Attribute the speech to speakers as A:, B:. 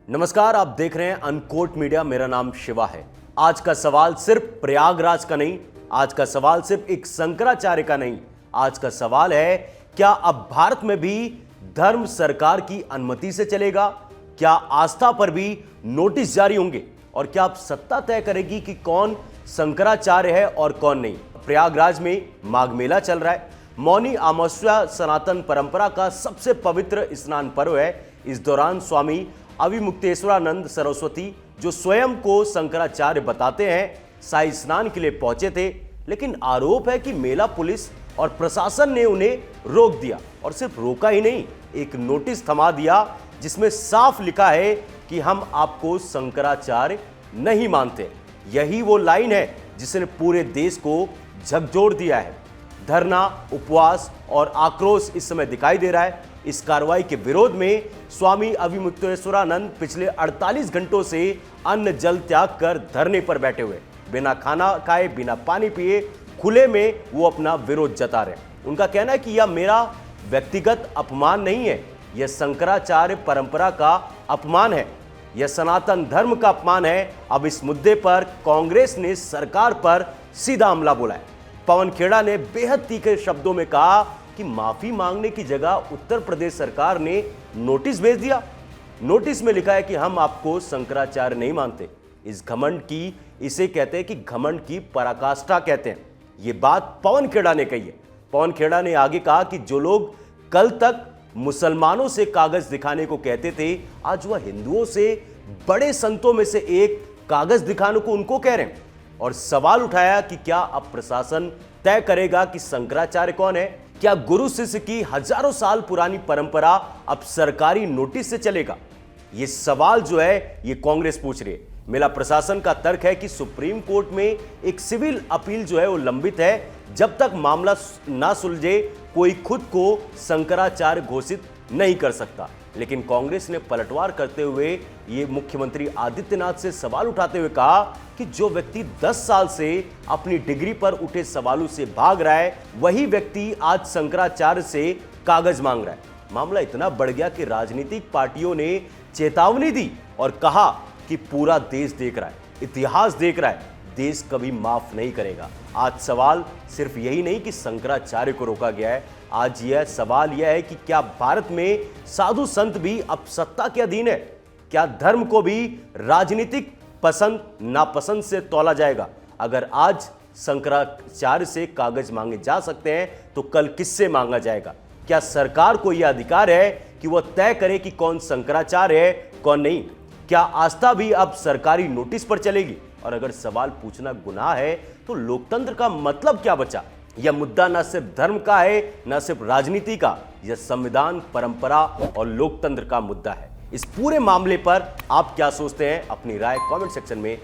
A: नमस्कार, आप देख रहे हैं अनकोट मीडिया। मेरा नाम शिवा है। आज का सवाल सिर्फ प्रयागराज का नहीं, आज का सवाल सिर्फ एक शंकराचार्य का नहीं, आज का सवाल है क्या अब भारत में भी धर्म सरकार की अनुमति से चलेगा? क्या आस्था पर भी नोटिस जारी होंगे? और क्या अब सत्ता तय करेगी कि कौन शंकराचार्य है और कौन नहीं? प्रयागराज में माघ मेला चल रहा है। मौनी अमावस्या सनातन परंपरा का सबसे पवित्र स्नान पर्व है। इस दौरान स्वामी अविमुक्तेश्वरानंद सरस्वती, जो स्वयं को शंकराचार्य बताते हैं, शाही स्नान के लिए पहुंचे थे, लेकिन आरोप है कि मेला पुलिस और प्रशासन ने उन्हें रोक दिया। और सिर्फ रोका ही नहीं, एक नोटिस थमा दिया जिसमें साफ लिखा है कि हम आपको शंकराचार्य नहीं मानते। यही वो लाइन है जिसने पूरे देश को झकझोर दिया है। धरना, उपवास और आक्रोश इस समय दिखाई दे रहा है। इस कार्रवाई के विरोध में स्वामी अविमुक्तेश्वरानंद पिछले 48 घंटों से अन्न जल त्याग कर धरने पर बैठे हुए, बिना खाना खाए, बिना पानी पिए, खुले में वो अपना विरोध जता रहे हैं। उनका कहना है कि यह मेरा व्यक्तिगत अपमान नहीं है, यह शंकराचार्य परंपरा का अपमान है, यह सनातन धर्म का अपमान है। अब इस मुद्दे पर कांग्रेस ने सरकार पर सीधा हमला बोला है। पवन खेड़ा ने बेहद तीखे शब्दों में कहा कि माफी मांगने की जगह उत्तर प्रदेश सरकार ने नोटिस भेज दिया। नोटिस में लिखा है कि हम आपको शंकराचार्य नहीं मानते। इस घमंड की, इसे कहते हैं कि घमंड की पराकाष्ठा कहते हैं। यह बात पवन खेड़ा ने कही है। पवन खेड़ा ने आगे कहा कि जो लोग कल तक मुसलमानों से कागज दिखाने को कहते थे, आज वह हिंदुओं से बड़े संतों में से एक कागज दिखाने को उनको कह रहे हैं। और सवाल उठाया कि क्या अब प्रशासन तय करेगा कि शंकराचार्य कौन है? क्या गुरु शिष्य की हजारों साल पुरानी परंपरा अब सरकारी नोटिस से चलेगा? यह सवाल जो है ये कांग्रेस पूछ रही है। मेला प्रशासन का तर्क है कि सुप्रीम कोर्ट में एक सिविल अपील जो है वो लंबित है। जब तक मामला ना सुलझे कोई खुद को शंकराचार्य घोषित नहीं कर सकता। लेकिन कांग्रेस ने पलटवार करते हुए ये मुख्यमंत्री आदित्यनाथ से सवाल उठाते हुए कहा कि जो व्यक्ति 10 साल से अपनी डिग्री पर उठे सवालों से भाग रहा है, वही व्यक्ति आज शंकराचार्य से कागज मांग रहा है। मामला इतना बढ़ गया कि राजनीतिक पार्टियों ने चेतावनी दी और कहा कि पूरा देश देख रहा है, इतिहास देख रहा है, देश कभी माफ नहीं करेगा। आज सवाल सिर्फ यही नहीं कि शंकराचार्य को रोका गया है, आज यह सवाल यह है कि क्या भारत में साधु संत भी अब सत्ता के अधीन है? क्या धर्म को भी राजनीतिक पसंद नापसंद से तौला जाएगा? अगर आज शंकराचार्य से कागज मांगे जा सकते हैं तो कल किससे मांगा जाएगा? क्या सरकार को यह अधिकार है कि वह तय करे कि कौन शंकराचार्य है, कौन नहीं? क्या आस्था भी अब सरकारी नोटिस पर चलेगी? और अगर सवाल पूछना गुनाह है तो लोकतंत्र का मतलब क्या बचा? यह मुद्दा न सिर्फ धर्म का है, न सिर्फ राजनीति का, यह संविधान, परंपरा और लोकतंत्र का मुद्दा है। इस पूरे मामले पर आप क्या सोचते हैं? अपनी राय कमेंट सेक्शन में